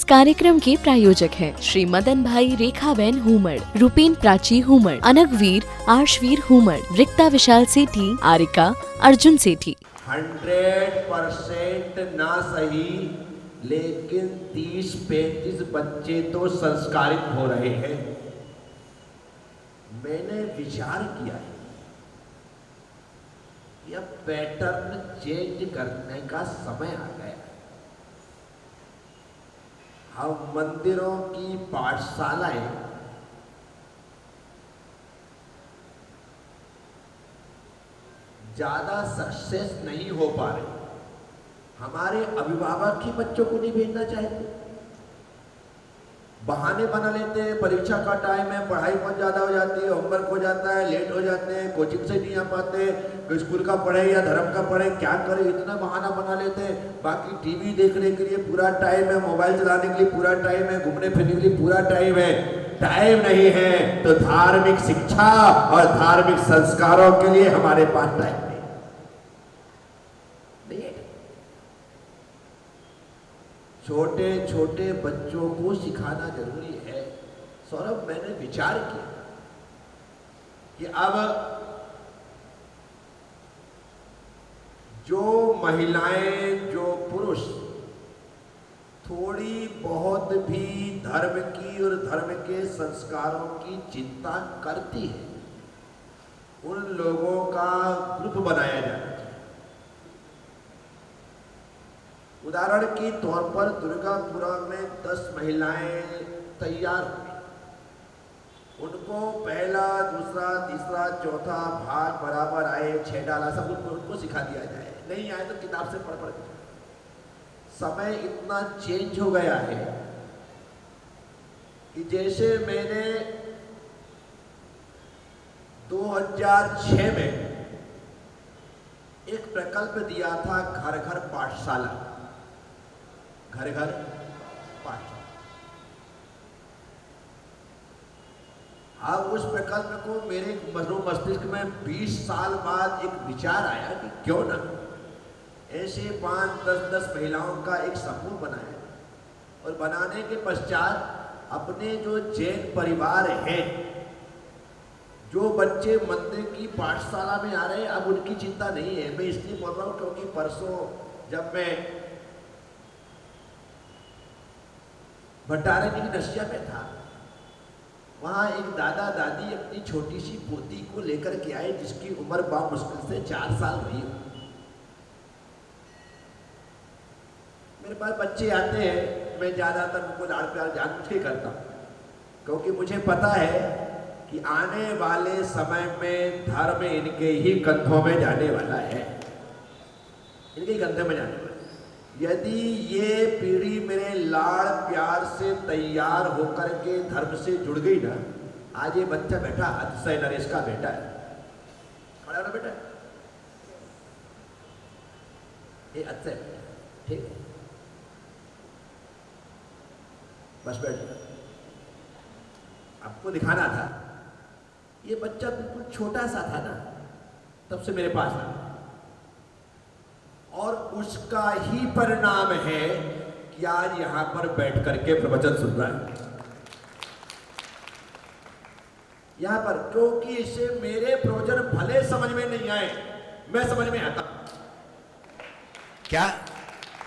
कार्यक्रम के प्रायोजक हैं श्री मदन भाई रेखाबेन हुमड़, रूपेन प्राची हुमड़, अनगवीर आर्शवीर हुमड़, रिक्ता विशाल सेठी, आरिका अर्जुन सेठी। 100% ना सही, लेकिन 30-35 बच्चे तो संस्कारित हो रहे हैं। मैंने विचार किया है, यह पैटर्न चेंज करने का समय आ गया है। हम मंदिरों की पाठशालाएं ज्यादा सक्सेस नहीं हो पा रहे। हमारे अभिभावक ही बच्चों को नहीं भेजना चाहते, बहाने बना लेते हैं। परीक्षा का टाइम है, पढ़ाई बहुत ज़्यादा हो जाती है, होमवर्क हो जाता है, लेट हो जाते हैं, कोचिंग से नहीं आ पाते, स्कूल का पढ़े या धर्म का पढ़े, क्या करें, इतना बहाना बना लेते हैं। बाकी टीवी देखने के लिए पूरा टाइम है, मोबाइल चलाने के लिए पूरा टाइम है, घूमने फिरने के लिए पूरा टाइम है। टाइम नहीं है तो धार्मिक शिक्षा और धार्मिक संस्कारों के लिए हमारे पास टाइम नहीं है। छोटे छोटे बच्चों को सिखाना जरूरी है। सौरभ, मैंने विचार किया कि अब जो महिलाएं, जो पुरुष थोड़ी बहुत भी धर्म की और धर्म के संस्कारों की चिंता करती है, उन लोगों का ग्रुप बनाया जाना चाहिए। उदाहरण के तौर पर दुर्गापुरा में 10 महिलाएं तैयार हुई, उनको पहला, दूसरा, तीसरा, चौथा भाग बराबर आए, 6 डाला, सब उनको सिखा दिया जाए। नहीं आए तो किताब से पढ़ के। समय इतना चेंज हो गया है कि जैसे मैंने 2006 में एक प्रकल्प दिया था, घर घर पाठशाला, घर घर पाठशाला। अब उस प्रकल्प को मेरे मस्तिष्क में 20 साल बाद एक विचार आया कि क्यों ना ऐसे 5-10 महिलाओं का एक समूह बनाए, और बनाने के पश्चात अपने जो जैन परिवार हैं, जो बच्चे मंदिर की पाठशाला में आ रहे हैं, अब उनकी चिंता नहीं है। मैं इसलिए बोल रहा हूँ क्योंकि परसों जब मैं भट्टारे की नशिया में था, वहाँ एक दादा दादी अपनी छोटी सी पोती को लेकर के आए, जिसकी उम्र बामुश्किल से 4 साल रही। मेरे पास बच्चे आते हैं, मैं ज़्यादातर उनको लाड़ प्यार जानबूझ के करता हूँ, क्योंकि मुझे पता है कि आने वाले समय में धर्म इनके ही कंधों में जाने वाला है, इनके ही कंधों में जाने वाला है। यदि ये पीढ़ी मेरे लाड़ प्यार से तैयार होकर के धर्म से जुड़ गई ना, आज ये बच्चा बैठा अतिशय नरेश का बेटा है, खड़ा ना बेटा, ये अतिशय, ठीक है, बस बैठ गया। आपको दिखाना था, ये बच्चा बिल्कुल छोटा सा था ना, तब से मेरे पास था, और उसका ही परिणाम है कि आज यहां पर बैठ करके प्रवचन सुन रहा है यहां पर, क्योंकि इसे मेरे प्रवचन भले समझ में नहीं आए, मैं समझ में आता। क्या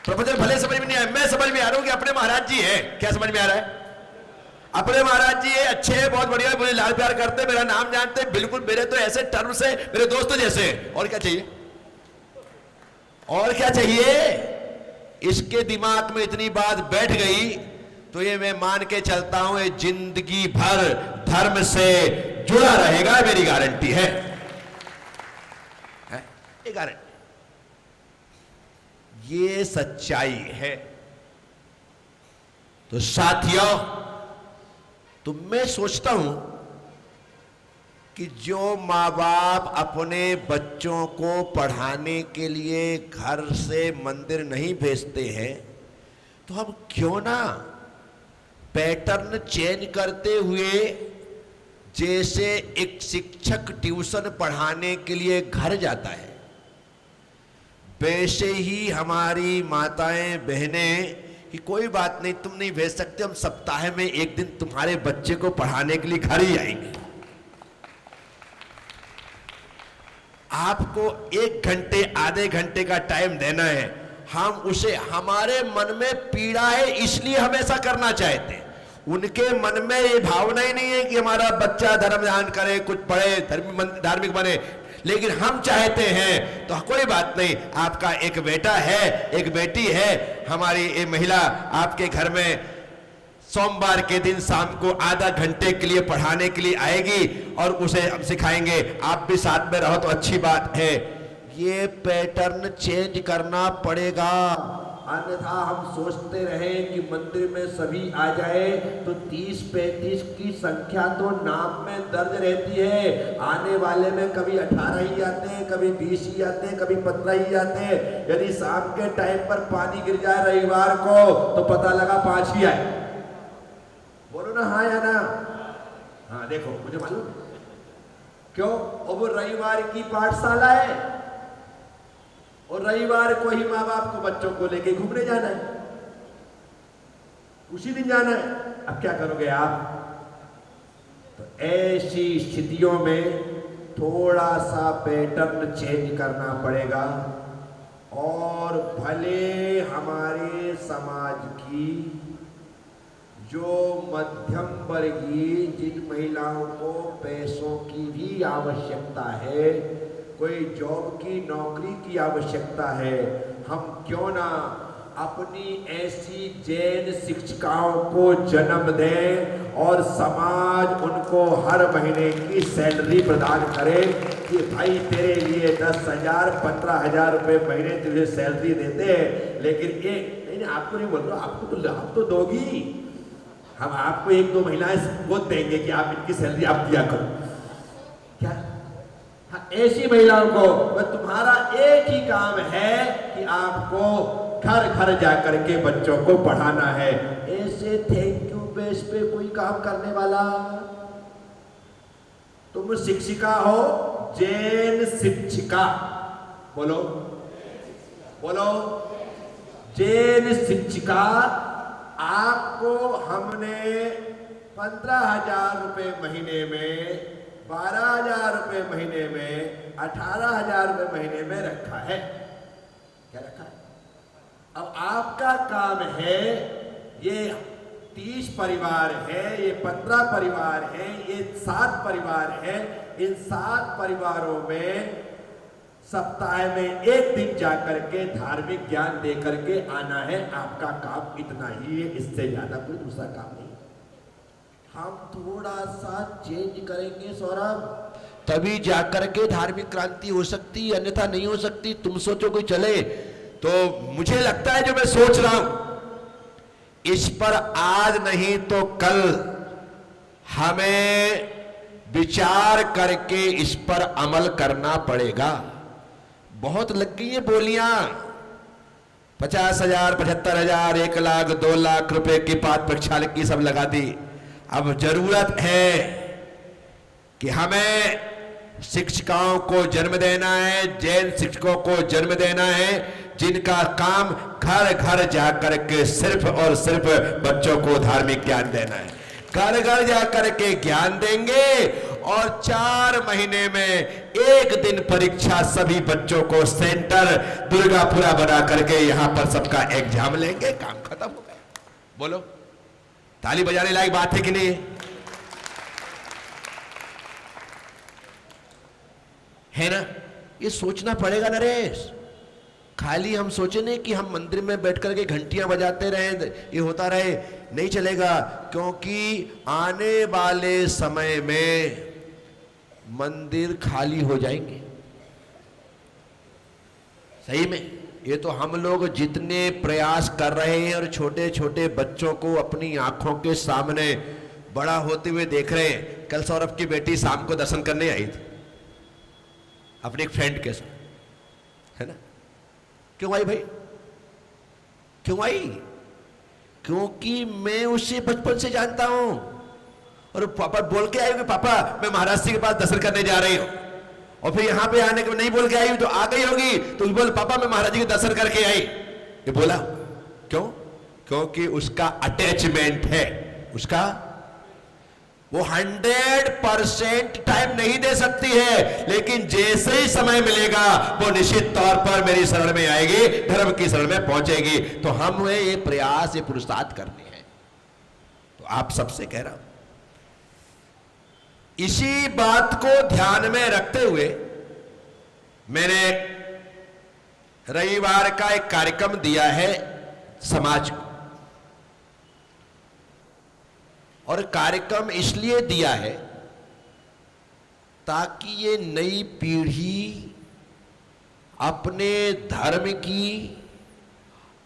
प्रवचन भले समझ में नहीं आए, मैं समझ में आ रहा हूं कि अपने महाराज जी है। क्या समझ में आ रहा है? अपने महाराज जी है, अच्छे हैं, बहुत बढ़िया, मुझे लाड़ प्यार करते, मेरा नाम जानते, बिल्कुल मेरे तो ऐसे टर्म्स है, मेरे दोस्तों जैसे। और क्या चाहिए? और क्या चाहिए? इसके दिमाग में इतनी बात बैठ गई तो ये मैं मान के चलता हूं, ये जिंदगी भर धर्म से जुड़ा रहेगा, मेरी गारंटी है, ये गारंटी, ये सच्चाई है। तो साथियों, तो मैं सोचता हूं कि जो माँ बाप अपने बच्चों को पढ़ाने के लिए घर से मंदिर नहीं भेजते हैं, तो हम क्यों ना पैटर्न चेंज करते हुए, जैसे एक शिक्षक ट्यूशन पढ़ाने के लिए घर जाता है, वैसे ही हमारी माताएं बहनें कि कोई बात नहीं, तुम नहीं भेज सकते, हम सप्ताह में एक दिन तुम्हारे बच्चे को पढ़ाने के लिए घर ही आएंगे। आपको 1 घंटे आधे घंटे का टाइम देना है, हम उसे, हमारे मन में पीड़ा है इसलिए हम ऐसा करना चाहते हैं। उनके मन में ये भावना ही नहीं है कि हमारा बच्चा धर्म ध्यान करे, कुछ पढ़े, धार्मिक बने, लेकिन हम चाहते हैं। तो कोई बात नहीं, आपका एक बेटा है, एक बेटी है, हमारी ये महिला आपके घर में सोमवार के दिन शाम को आधा घंटे के लिए पढ़ाने के लिए आएगी और उसे हम सिखाएंगे। आप भी साथ में रहो तो अच्छी बात है। ये पैटर्न चेंज करना पड़ेगा, अन्यथा हम सोचते रहे कि मंदिर में सभी आ जाए तो 30-35 की संख्या तो नाम में दर्ज रहती है। आने वाले में कभी 18 ही आते हैं, कभी 20 ही आते हैं, कभी 15 ही आते हैं। यदि शाम के टाइम पर पानी गिर जाए रविवार को तो पता लगा 5 ही आए। बोलो ना हाँ या ना? हाँ, देखो मुझे मालूम क्यों, वो रविवार की पाठशाला है और रविवार को ही माँ बाप को बच्चों को लेके घूमने जाना है, उसी दिन जाना है। अब क्या करोगे आप? तो ऐसी स्थितियों में थोड़ा सा पैटर्न चेंज करना पड़ेगा। और भले हमारे समाज की जो मध्यम वर्गीय, जिन महिलाओं को पैसों की भी आवश्यकता है, कोई जॉब की नौकरी की आवश्यकता है, हम क्यों ना अपनी ऐसी जैन शिक्षिकाओं को जन्म दें और समाज उनको हर महीने की सैलरी प्रदान करे कि भाई तेरे लिए 10,000 15,000 रुपये महीने तुझे सैलरी देते हैं, लेकिन ये नहीं, आपको नहीं बोल रहा, आप तो दोगी, हम आपको 1-2 महिलाएं गोद देंगे कि आप इनकी सैलरी आप दिया करो। क्या ऐसी महिलाओं को तुम्हारा एक ही काम है कि आपको घर घर जाकर के बच्चों को पढ़ाना है। ऐसे थैंक यू बेस पे कोई काम करने वाला? तुम शिक्षिका हो, जैन शिक्षिका, बोलो बोलो, जैन शिक्षिका, आपको हमने 15,000 रुपये महीने में, 12,000 रुपये महीने में, 18,000 रुपये महीने में रखा है। क्या रखा है? अब आपका काम है, ये 30 परिवार है, ये 15 परिवार है, ये 7 परिवार है, इन 7 परिवारों में सप्ताह में एक दिन जाकर के धार्मिक ज्ञान दे करके आना है। आपका काम इतना ही है, इससे ज्यादा कोई दूसरा काम नहीं। हम थोड़ा सा चेंज करेंगे सौरभ, तभी जाकर के धार्मिक क्रांति हो सकती, अन्यथा नहीं हो सकती। तुम सोचो कोई चले, तो मुझे लगता है जो मैं सोच रहा हूं, इस पर आज नहीं तो कल हमें विचार करके इस पर अमल करना पड़ेगा। बहुत लग गई है बोलियां, 50,000, 75,000, 1 लाख, 2 लाख रुपए की पाठ प्रक्षालक की सब लगा दी। अब जरूरत है कि हमें शिक्षिकाओं को जन्म देना है, जैन शिक्षकों को जन्म देना है, जिनका काम घर घर जाकर के सिर्फ और सिर्फ बच्चों को धार्मिक ज्ञान देना है। घर घर जाकर के ज्ञान देंगे और 4 महीने में 1 दिन परीक्षा सभी बच्चों को सेंटर दुर्गापुरा बना करके यहां पर सबका एग्जाम लेंगे, काम खत्म हो गया। बोलो, ताली बजाने लायक बात है कि नहीं है ना? ये सोचना पड़ेगा नरेश। खाली हम सोचे नहीं कि हम मंदिर में बैठ करके घंटियां बजाते रहे, ये होता रहे, नहीं चलेगा। क्योंकि आने वाले समय में मंदिर खाली हो जाएंगे। सही में, ये तो हम लोग जितने प्रयास कर रहे हैं और छोटे छोटे बच्चों को अपनी आंखों के सामने बड़ा होते हुए देख रहे हैं। कल सौरभ की बेटी शाम को दर्शन करने आई थी अपने एक फ्रेंड के साथ, है ना? क्यों आई भाई? क्यों आई? क्योंकि मैं उसे बचपन से जानता हूं और पापा बोल के आई कि पापा मैं महाराज जी के पास दर्शन करने जा रही हूं, और फिर यहां पे आने के नहीं बोल के आई तो आ गई होगी, तो बोल पापा मैं महाराज जी के दर्शन करके आई। ये बोला क्यों? क्योंकि उसका अटैचमेंट है, उसका वो 100% टाइम नहीं दे सकती है, लेकिन जैसे ही समय मिलेगा वो निश्चित तौर पर मेरी शरण में आएगी, धर्म की शरण में पहुंचेगी। तो हमें ये प्रयास, ये पुरुषार्थ करनी है। तो आप सबसे कह रहा हूं, इसी बात को ध्यान में रखते हुए मैंने रविवार का एक कार्यक्रम दिया है समाज को, और कार्यक्रम इसलिए दिया है ताकि ये नई पीढ़ी अपने धर्म की,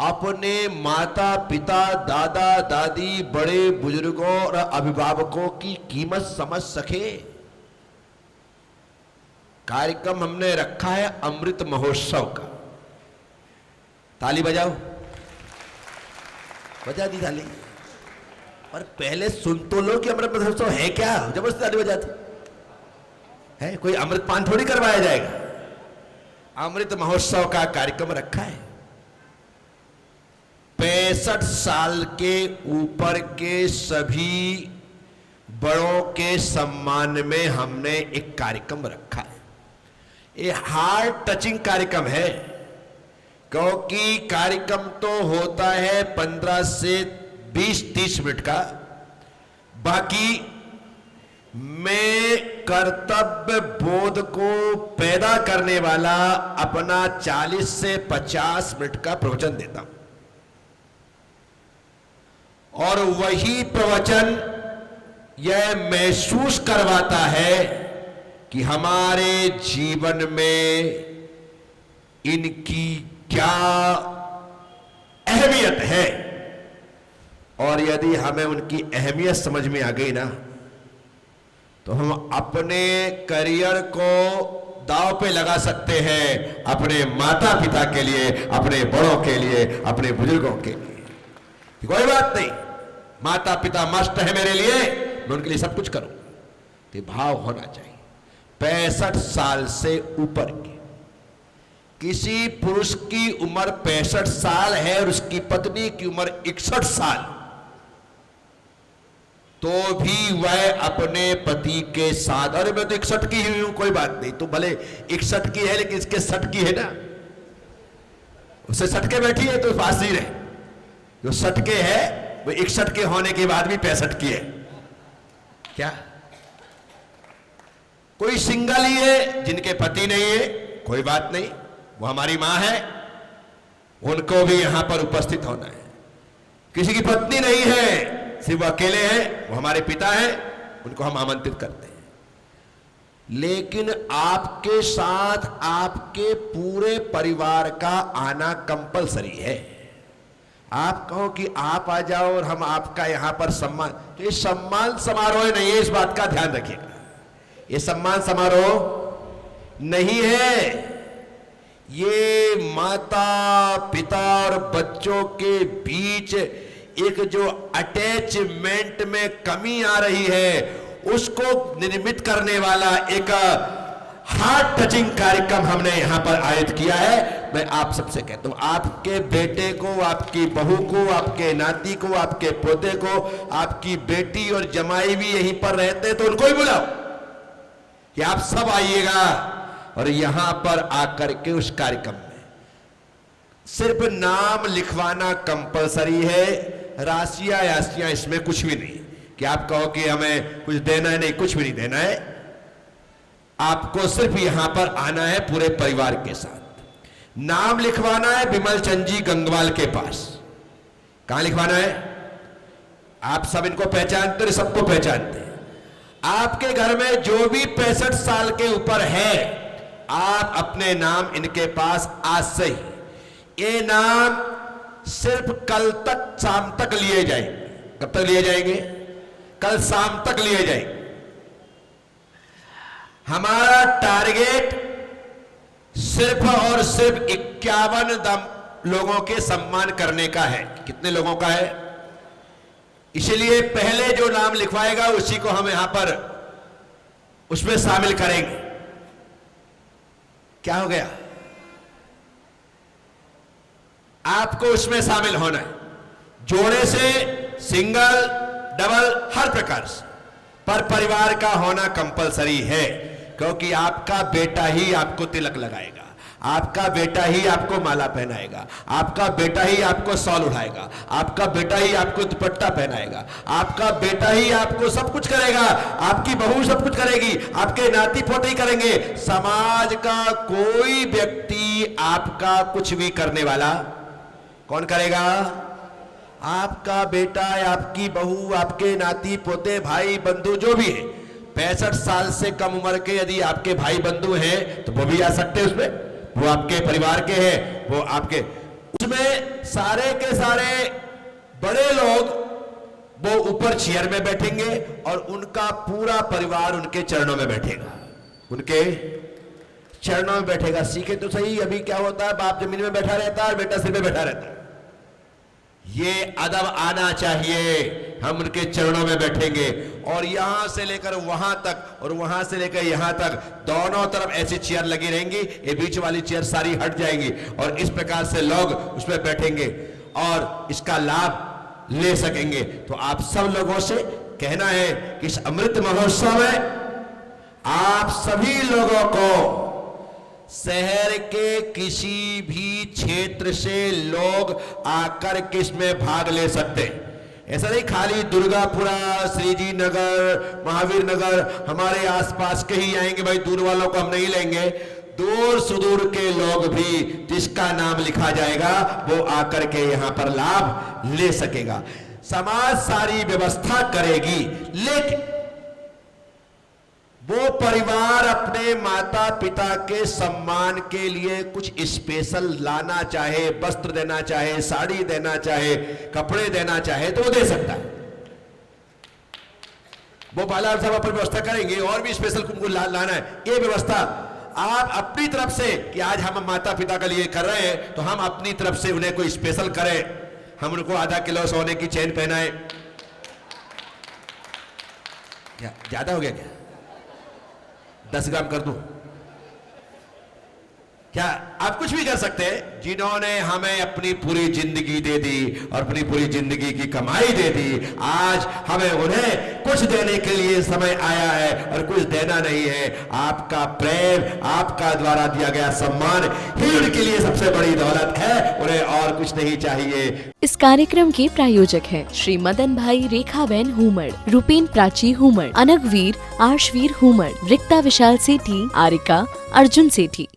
अपने माता पिता, दादा दादी, बड़े बुजुर्गों और अभिभावकों की कीमत समझ सके। कार्यक्रम हमने रखा है अमृत महोत्सव का। ताली बजाओ, बजा दी ताली। और पहले सुन तो लो कि अमृत महोत्सव है क्या, जबरदस्ती ताली बजाते है। कोई अमृत पान थोड़ी करवाया जाएगा। अमृत महोत्सव का कार्यक्रम रखा है। 65 साल के ऊपर के सभी बड़ों के सम्मान में हमने एक कार्यक्रम रखा है। ये हार्ट टचिंग कार्यक्रम है, क्योंकि कार्यक्रम तो होता है 15 से 20-30 मिनट का, बाकी मैं कर्तव्य बोध को पैदा करने वाला अपना 40 से 50 मिनट का प्रवचन देता हूं, और वही प्रवचन यह महसूस करवाता है कि हमारे जीवन में इनकी क्या अहमियत है। और यदि हमें उनकी अहमियत समझ में आ गई ना, तो हम अपने करियर को दांव पे लगा सकते हैं, अपने माता पिता के लिए, अपने बड़ों के लिए, अपने बुजुर्गों के लिए। कोई बात नहीं, माता पिता मस्त है मेरे लिए, मैं उनके लिए सब कुछ करूं। तो भाव होना चाहिए। 65 साल से ऊपर के किसी पुरुष की उम्र 65 साल है और उसकी पत्नी की उम्र 61 साल, तो भी वह अपने पति के साथ, अरे मैं तो 61 की ही हूं, कोई बात नहीं, तो भले 61 की है लेकिन इसके 60 की है ना, उससे सटके बैठी है तो पास ही रहे। जो सटके है वो 61 के होने के बाद भी 65 की है। क्या कोई सिंगल ही है जिनके पति नहीं है, कोई बात नहीं, वो हमारी मां है, उनको भी यहां पर उपस्थित होना है। किसी की पत्नी नहीं है, सिर्फ अकेले हैं, वो हमारे पिता हैं, उनको हम आमंत्रित करते हैं। लेकिन आपके साथ आपके पूरे परिवार का आना कंपलसरी है। आप कहो कि आप आ जाओ और हम आपका यहां पर सम्मान, तो ये सम्मान समारोह नहीं है, इस बात का ध्यान रखिएगा। ये सम्मान समारोह नहीं है। ये माता पिता और बच्चों के बीच एक जो अटैचमेंट में कमी आ रही है, उसको निर्मित करने वाला एक हार्ट टचिंग कार्यक्रम हमने यहां पर आयोजित किया है। मैं आप सबसे कहता हूं, आपके बेटे को, आपकी बहू को, आपके नाती को, आपके पोते को, आपकी बेटी और जमाई भी यहीं पर रहते हैं, तो उनको ही बुलाओ कि आप सब आइएगा। और यहां पर आकर के उस कार्यक्रम में सिर्फ नाम लिखवाना कंपलसरी है, राशियां याशियां इसमें कुछ भी नहीं कि आप कहो कि हमें कुछ देना है, नहीं, कुछ भी नहीं देना है। आपको सिर्फ यहां पर आना है पूरे परिवार के साथ। नाम लिखवाना है विमल चंद जी गंगवाल के पास। कहां लिखवाना है? आप सब इनको पहचानते हैं, सबको पहचानते हैं। आपके घर में जो भी 65 साल के ऊपर है, आप अपने नाम इनके पास आज से ही, ये नाम सिर्फ कल तक शाम तक लिए जाएंगे। कब तक लिए जाएंगे? कल शाम तक लिए जाएंगे। हमारा टारगेट सिर्फ और सिर्फ 51 लोगों के सम्मान करने का है। कितने लोगों का है? इसलिए पहले जो नाम लिखवाएगा उसी को हम यहां पर उसमें शामिल करेंगे। क्या हो गया? आपको उसमें शामिल होना है। जोड़े से, सिंगल, डबल, हर प्रकार से, पर परिवार का होना कंपलसरी है, क्योंकि आपका बेटा ही आपको तिलक लगाएगा, आपका बेटा ही आपको माला पहनाएगा, आपका बेटा ही आपको शॉल उठाएगा, आपका बेटा ही आपको दुपट्टा पहनाएगा, आपका बेटा ही आपको सब कुछ करेगा, आपकी बहू सब कुछ करेगी, आपके नाती पोते ही करेंगे। समाज का कोई व्यक्ति आपका कुछ भी करने वाला कौन करेगा? आपका बेटा, आपकी बहू, आपके नाती पोते, भाई बंधु जो भी है। 65 साल से कम उम्र के यदि आपके भाई बंधु हैं तो वो भी आ सकते हैं उसमें, वो आपके परिवार के हैं, वो आपके, उसमें सारे के सारे बड़े लोग वो ऊपर चेयर में बैठेंगे और उनका पूरा परिवार उनके चरणों में बैठेगा, उनके चरणों में बैठेगा। सीखे तो सही, अभी क्या होता है, बाप जमीन में बैठा रहता है और बेटा सिर में बैठा रहता है। ये अदब आना चाहिए, हम उनके चरणों में बैठेंगे और यहां से लेकर वहां तक और वहां से लेकर यहां तक दोनों तरफ ऐसी चेयर लगी रहेंगी, ये बीच वाली चेयर सारी हट जाएंगी और इस प्रकार से लोग उसमें बैठेंगे और इसका लाभ ले सकेंगे। तो आप सब लोगों से कहना है कि इस अमृत महोत्सव में आप सभी लोगों को शहर के किसी भी क्षेत्र से लोग आकर के इसमें भाग ले सकते हैं। ऐसा नहीं खाली दुर्गापुरा, श्रीजी नगर, महावीर नगर हमारे आसपास के ही आएंगे, भाई दूर वालों को हम नहीं लेंगे। दूर सुदूर के लोग भी जिसका नाम लिखा जाएगा वो आकर के यहां पर लाभ ले सकेगा। समाज सारी व्यवस्था करेगी, लेकिन वो परिवार अपने माता पिता के सम्मान के लिए कुछ स्पेशल लाना चाहे, वस्त्र देना चाहे, साड़ी देना चाहे, कपड़े देना चाहे तो वो दे सकता है। वो बाला साहब अपन व्यवस्था करेंगे और भी स्पेशल उनको लाना है, ये व्यवस्था आप अपनी तरफ से कि आज हम माता पिता के लिए कर रहे हैं तो हम अपनी तरफ से उन्हें कोई स्पेशल करें, हम उनको आधा किलो सोने की चेन पहनाएं। क्या ज्यादा हो गया क्या? 10 ग्राम कर दूं क्या? आप कुछ भी कर सकते हैं। जिन्होंने हमें अपनी पूरी जिंदगी दे दी और अपनी पूरी जिंदगी की कमाई दे दी, आज हमें उन्हें कुछ देने के लिए समय आया है और कुछ देना नहीं है। आपका प्रेम, आपका द्वारा दिया गया सम्मान ही उनके लिए सबसे बड़ी दौलत है, उन्हें और कुछ नहीं चाहिए। इस कार्यक्रम के प्रायोजक हैं श्री मदन भाई रेखाबेन हुमड़, रूपेन प्राची हुमड़, अनगवीर आर्शवीर हुमड़, रिक्ता विशाल सेठी, आरिका अर्जुन सेठी।